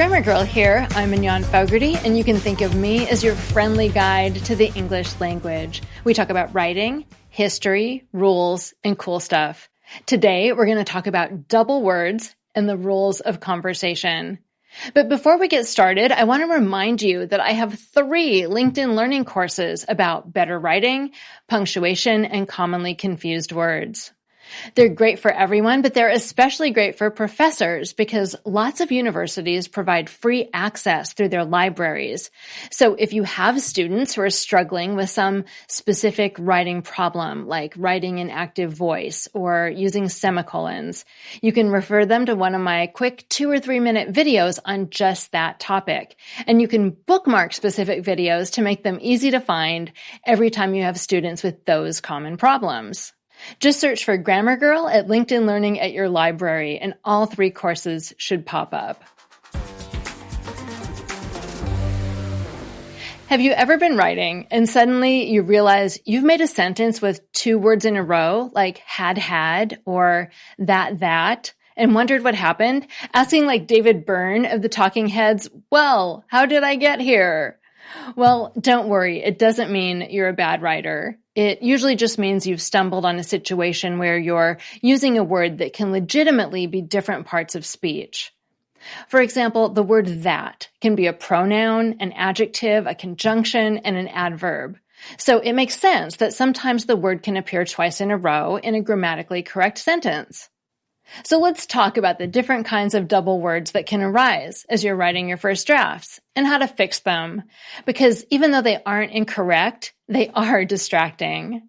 Grammar Girl here. I'm Mignon Fogarty, and you can think of me as your friendly guide to the English language. We talk about writing, history, rules, and cool stuff. Today, we're going to talk about double words and the rules of conversation. But before we get started, I want to remind you that I have 3 LinkedIn Learning courses about better writing, punctuation, and commonly confused words. They're great for everyone, but they're especially great for professors because lots of universities provide free access through their libraries. So if you have students who are struggling with some specific writing problem, like writing in active voice or using semicolons, you can refer them to one of my quick 2 or 3 minute videos on just that topic. And you can bookmark specific videos to make them easy to find every time you have students with those common problems. Just search for Grammar Girl at LinkedIn Learning at your library, and all 3 courses should pop up. Have you ever been writing and suddenly you realize you've made a sentence with 2 words in a row, like had, or that, and wondered what happened? Asking like David Byrne of the Talking Heads, well, how did I get here? Well, don't worry. It doesn't mean you're a bad writer. It usually just means you've stumbled on a situation where you're using a word that can legitimately be different parts of speech. For example, the word that can be a pronoun, an adjective, a conjunction, and an adverb. So it makes sense that sometimes the word can appear twice in a row in a grammatically correct sentence. So let's talk about the different kinds of double words that can arise as you're writing your first drafts and how to fix them. Because even though they aren't incorrect, they are distracting.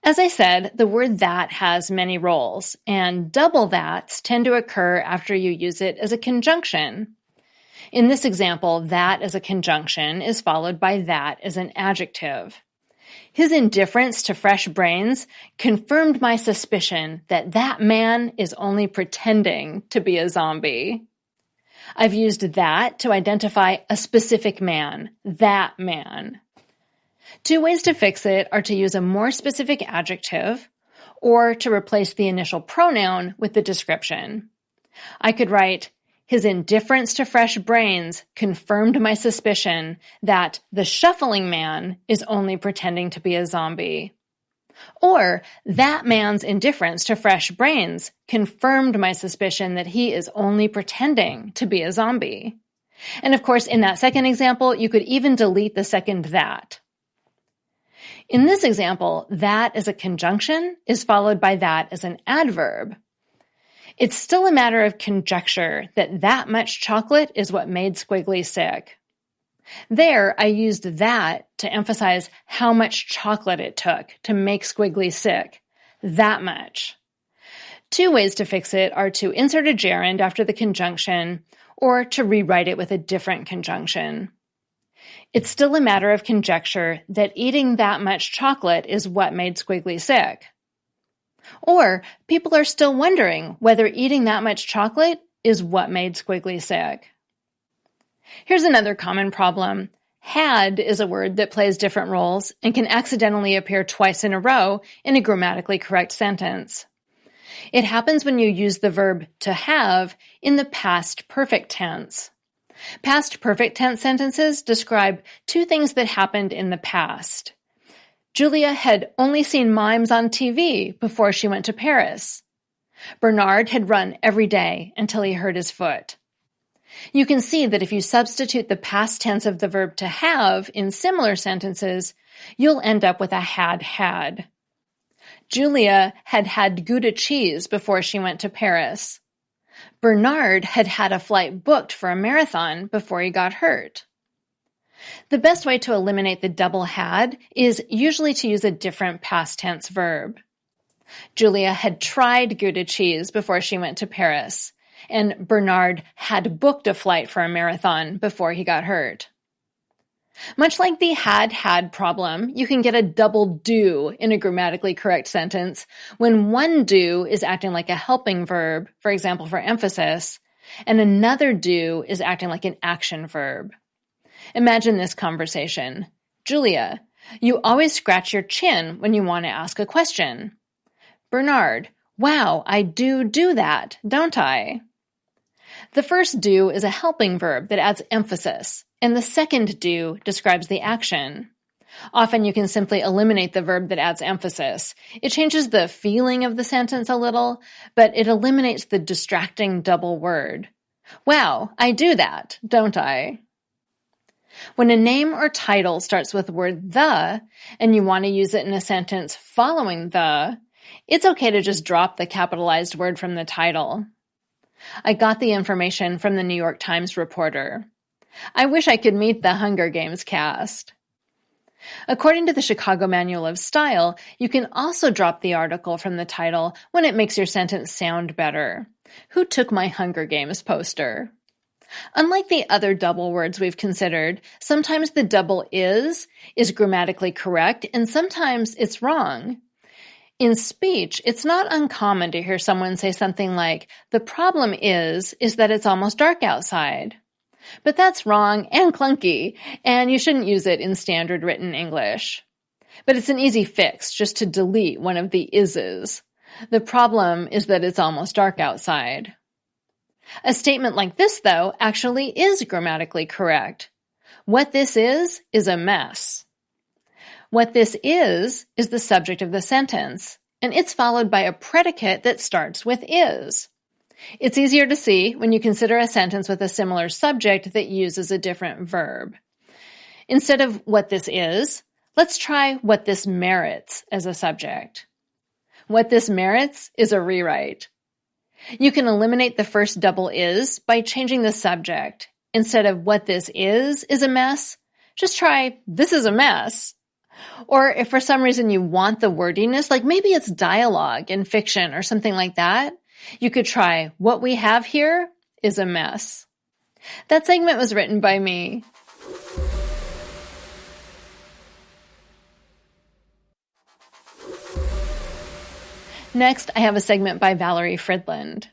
As I said, the word that has many roles, and double that's tend to occur after you use it as a conjunction. In this example, that as a conjunction is followed by that as an adjective. His indifference to fresh brains confirmed my suspicion that that man is only pretending to be a zombie. I've used that to identify a specific man, that man. 2 ways to fix it are to use a more specific adjective or to replace the initial pronoun with the description. I could write, his indifference to fresh brains confirmed my suspicion that the shuffling man is only pretending to be a zombie. Or, that man's indifference to fresh brains confirmed my suspicion that he is only pretending to be a zombie. And of course, in that second example, you could even delete the second that. In this example, that as a conjunction is followed by that as an adverb. It's still a matter of conjecture that much chocolate is what made Squiggly sick. There, I used that to emphasize how much chocolate it took to make Squiggly sick. That much. 2 ways to fix it are to insert a gerund after the conjunction or to rewrite it with a different conjunction. It's still a matter of conjecture that eating that much chocolate is what made Squiggly sick. Or people are still wondering whether eating that much chocolate is what made Squiggly sick. Here's another common problem. Had is a word that plays different roles and can accidentally appear twice in a row in a grammatically correct sentence. It happens when you use the verb to have in the past perfect tense. Past perfect tense sentences describe 2 things that happened in the past. Julia had only seen mimes on TV before she went to Paris. Bernard had run every day until he hurt his foot. You can see that if you substitute the past tense of the verb to have in similar sentences, you'll end up with a had. Julia had had Gouda cheese before she went to Paris. Bernard had had a flight booked for a marathon before he got hurt. The best way to eliminate the double had is usually to use a different past tense verb. Julia had tried Gouda cheese before she went to Paris, and Bernard had booked a flight for a marathon before he got hurt. Much like the had problem, you can get a double do in a grammatically correct sentence when one do is acting like a helping verb, for example, for emphasis, and another do is acting like an action verb. Imagine this conversation. Julia, you always scratch your chin when you want to ask a question. Bernard, wow, I do that, don't I? The first do is a helping verb that adds emphasis, and the second do describes the action. Often you can simply eliminate the verb that adds emphasis. It changes the feeling of the sentence a little, but it eliminates the distracting double word. Wow, I do that, don't I? When a name or title starts with the word the, and you want to use it in a sentence following the, it's okay to just drop the capitalized word from the title. I got the information from the New York Times reporter. I wish I could meet the Hunger Games cast. According to the Chicago Manual of Style, you can also drop the article from the title when it makes your sentence sound better. Who took my Hunger Games poster? Unlike the other double words we've considered, sometimes the double is grammatically correct and sometimes it's wrong. In speech, it's not uncommon to hear someone say something like, "The problem is that it's almost dark outside." But that's wrong and clunky, and you shouldn't use it in standard written English. But it's an easy fix just to delete one of the is's. The problem is that it's almost dark outside. A statement like this, though, actually is grammatically correct. What this is a mess. What this is the subject of the sentence, and it's followed by a predicate that starts with is. It's easier to see when you consider a sentence with a similar subject that uses a different verb. Instead of what this is, let's try what this merits as a subject. What this merits is a rewrite. You can eliminate the first double is by changing the subject. Instead of what this is a mess, just try this is a mess. Or if for some reason you want the wordiness, like maybe it's dialogue in fiction or something like that, you could try what we have here is a mess. That segment was written by me. Next, I have a segment by Valerie Fridland.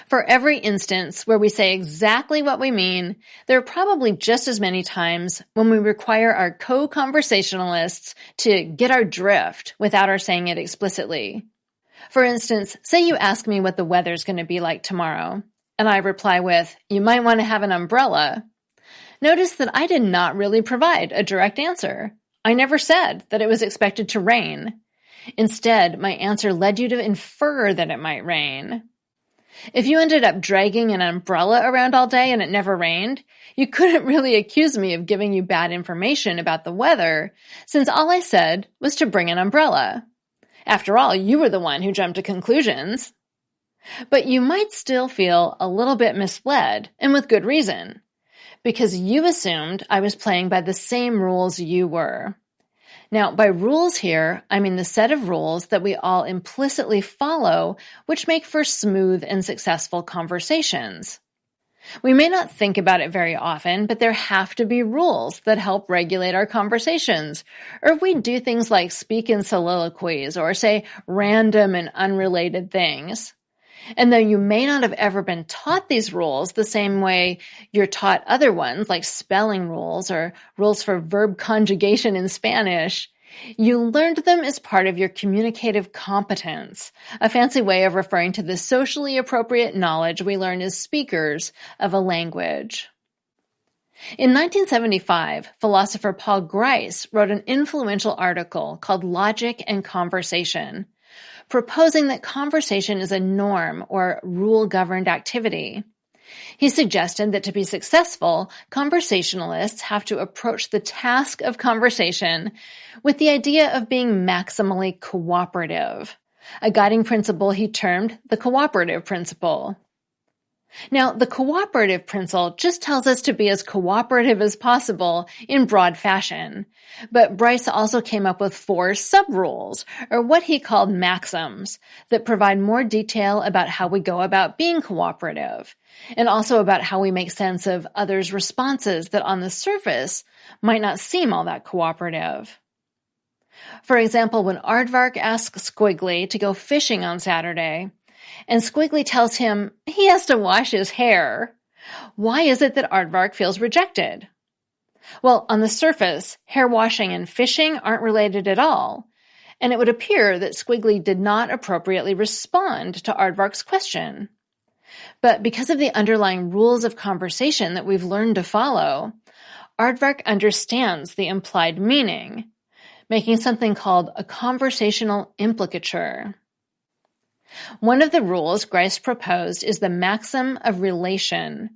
For every instance where we say exactly what we mean, there are probably just as many times when we require our co-conversationalists to get our drift without our saying it explicitly. For instance, say you ask me what the weather's going to be like tomorrow, and I reply with, "You might want to have an umbrella." Notice that I did not really provide a direct answer. I never said that it was expected to rain. Instead, my answer led you to infer that it might rain. If you ended up dragging an umbrella around all day and it never rained, you couldn't really accuse me of giving you bad information about the weather, since all I said was to bring an umbrella. After all, you were the one who jumped to conclusions. But you might still feel a little bit misled, and with good reason, because you assumed I was playing by the same rules you were. Now, by rules here, I mean the set of rules that we all implicitly follow, which make for smooth and successful conversations. We may not think about it very often, but there have to be rules that help regulate our conversations. Or if we do things like speak in soliloquies or say random and unrelated things. And though you may not have ever been taught these rules the same way you're taught other ones, like spelling rules or rules for verb conjugation in Spanish, you learned them as part of your communicative competence, a fancy way of referring to the socially appropriate knowledge we learn as speakers of a language. In 1975, philosopher Paul Grice wrote an influential article called Logic and Conversation, proposing that conversation is a norm or rule-governed activity. He suggested that to be successful, conversationalists have to approach the task of conversation with the idea of being maximally cooperative, a guiding principle he termed the cooperative principle. Now, the cooperative principle just tells us to be as cooperative as possible in broad fashion, but Bryce also came up with 4 sub-rules, or what he called maxims, that provide more detail about how we go about being cooperative, and also about how we make sense of others' responses that on the surface might not seem all that cooperative. For example, when Aardvark asks Squiggly to go fishing on Saturday, and Squiggly tells him he has to wash his hair, why is it that Aardvark feels rejected? Well, on the surface, hair washing and fishing aren't related at all, and it would appear that Squiggly did not appropriately respond to Aardvark's question. But because of the underlying rules of conversation that we've learned to follow, Aardvark understands the implied meaning, making something called a conversational implicature. One of the rules Grice proposed is the maxim of relation.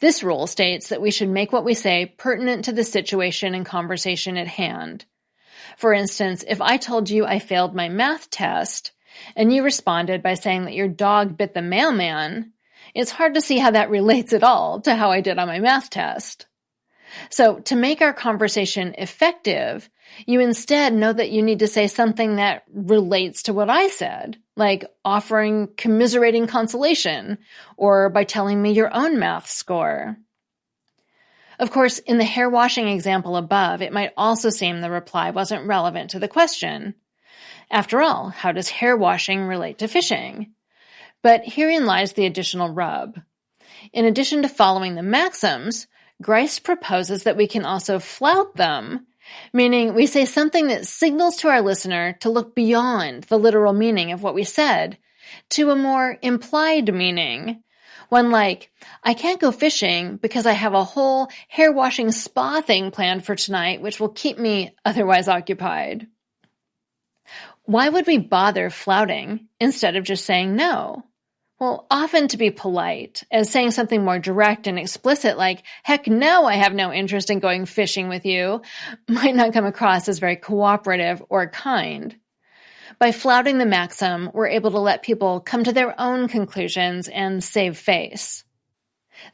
This rule states that we should make what we say pertinent to the situation and conversation at hand. For instance, if I told you I failed my math test, and you responded by saying that your dog bit the mailman, it's hard to see how that relates at all to how I did on my math test. So to make our conversation effective, you instead know that you need to say something that relates to what I said, like offering commiserating consolation, or by telling me your own math score. Of course, in the hair washing example above, it might also seem the reply wasn't relevant to the question. After all, how does hair washing relate to fishing? But herein lies the additional rub. In addition to following the maxims, Grice proposes that we can also flout them, meaning we say something that signals to our listener to look beyond the literal meaning of what we said to a more implied meaning. One like, I can't go fishing because I have a whole hair washing spa thing planned for tonight, which will keep me otherwise occupied. Why would we bother flouting instead of just saying no? Well, often to be polite, as saying something more direct and explicit like, heck no, I have no interest in going fishing with you, might not come across as very cooperative or kind. By flouting the maxim, we're able to let people come to their own conclusions and save face.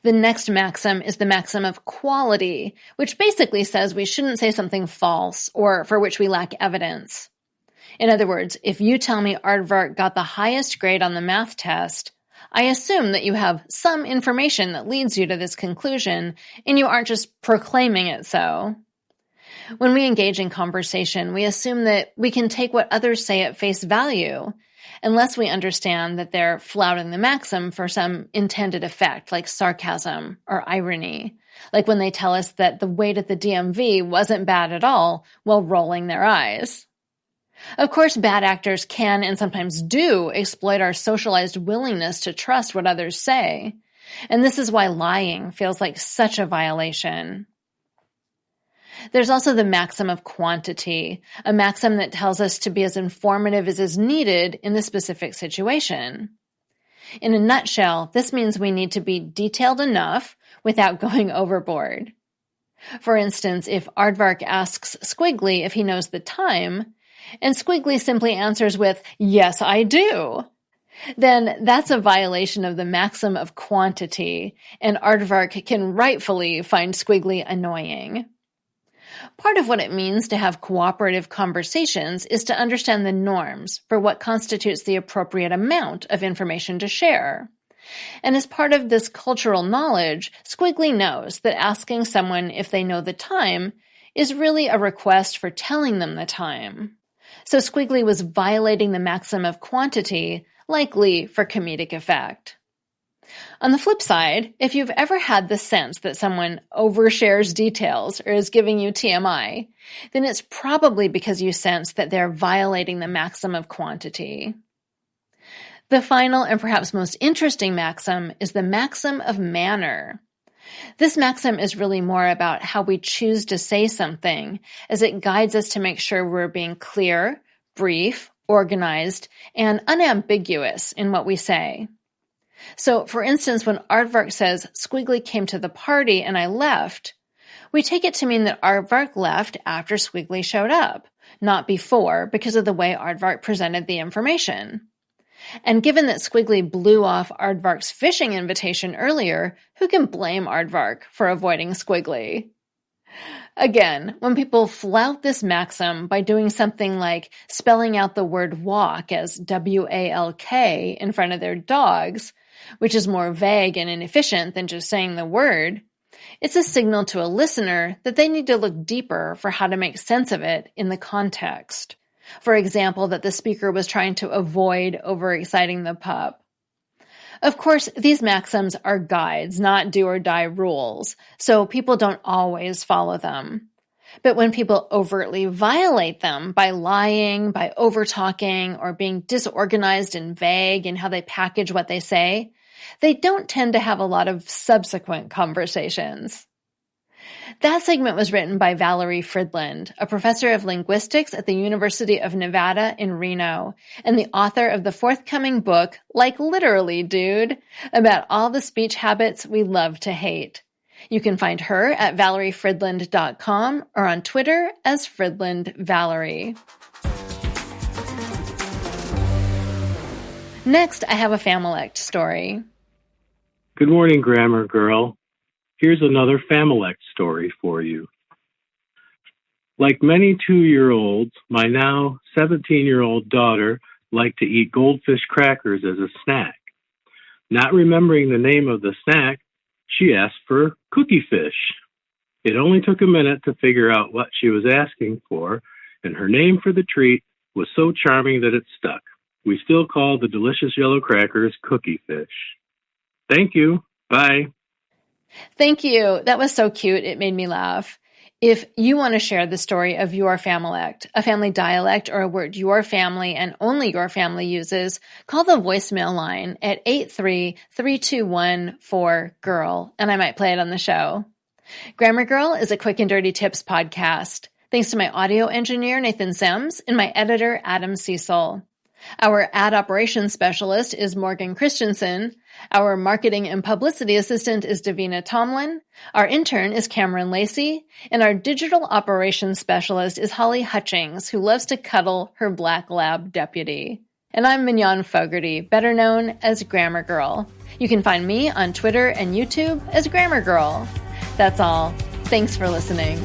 The next maxim is the maxim of quality, which basically says we shouldn't say something false or for which we lack evidence. In other words, if you tell me Aardvark got the highest grade on the math test, I assume that you have some information that leads you to this conclusion, and you aren't just proclaiming it so. When we engage in conversation, we assume that we can take what others say at face value, unless we understand that they're flouting the maxim for some intended effect, like sarcasm or irony, like when they tell us that the wait at the DMV wasn't bad at all while rolling their eyes. Of course, bad actors can and sometimes do exploit our socialized willingness to trust what others say, and this is why lying feels like such a violation. There's also the maxim of quantity, a maxim that tells us to be as informative as is needed in the specific situation. In a nutshell, this means we need to be detailed enough without going overboard. For instance, if Aardvark asks Squiggly if he knows the time, and Squiggly simply answers with, yes, I do, then that's a violation of the maxim of quantity, and Aardvark can rightfully find Squiggly annoying. Part of what it means to have cooperative conversations is to understand the norms for what constitutes the appropriate amount of information to share. And as part of this cultural knowledge, Squiggly knows that asking someone if they know the time is really a request for telling them the time. So Squiggly was violating the maxim of quantity, likely for comedic effect. On the flip side, if you've ever had the sense that someone overshares details or is giving you TMI, then it's probably because you sense that they're violating the maxim of quantity. The final and perhaps most interesting maxim is the maxim of manner. This maxim is really more about how we choose to say something, as it guides us to make sure we're being clear, brief, organized, and unambiguous in what we say. So, for instance, when Aardvark says, Squiggly came to the party and I left, we take it to mean that Aardvark left after Squiggly showed up, not before, because of the way Aardvark presented the information. And given that Squiggly blew off Aardvark's fishing invitation earlier, who can blame Aardvark for avoiding Squiggly? Again, when people flout this maxim by doing something like spelling out the word walk as W-A-L-K in front of their dogs, which is more vague and inefficient than just saying the word, it's a signal to a listener that they need to look deeper for how to make sense of it in the context. For example, that the speaker was trying to avoid overexciting the pup. Of course, these maxims are guides, not do-or-die rules, so people don't always follow them. But when people overtly violate them by lying, by over-talking, or being disorganized and vague in how they package what they say, they don't tend to have a lot of subsequent conversations. That segment was written by Valerie Fridland, a professor of linguistics at the University of Nevada in Reno, and the author of the forthcoming book, Like Literally, Dude, about all the speech habits we love to hate. You can find her at valeriefridland.com or on Twitter as FridlandValerie. Next, I have a Familect story. Good morning, Grammar Girl. Here's another Familect story for you. Like many 2-year-olds, my now 17-year-old daughter liked to eat goldfish crackers as a snack. Not remembering the name of the snack, she asked for cookie fish. It only took a minute to figure out what she was asking for, and her name for the treat was so charming that it stuck. We still call the delicious yellow crackers cookie fish. Thank you. Bye. Thank you. That was so cute. It made me laugh. If you want to share the story of your Familect, a family dialect, or a word your family and only your family uses, call the voicemail line at 83321-4GIRL, and I might play it on the show. Grammar Girl is a quick and dirty tips podcast. Thanks to my audio engineer, Nathan Sims, and my editor, Adam Cecil. Our ad operations specialist is Morgan Christensen. Our marketing and publicity assistant is Davina Tomlin. Our intern is Cameron Lacey. And our digital operations specialist is Holly Hutchings, who loves to cuddle her black lab deputy. And I'm Mignon Fogarty, better known as Grammar Girl. You can find me on Twitter and YouTube as Grammar Girl. That's all. Thanks for listening.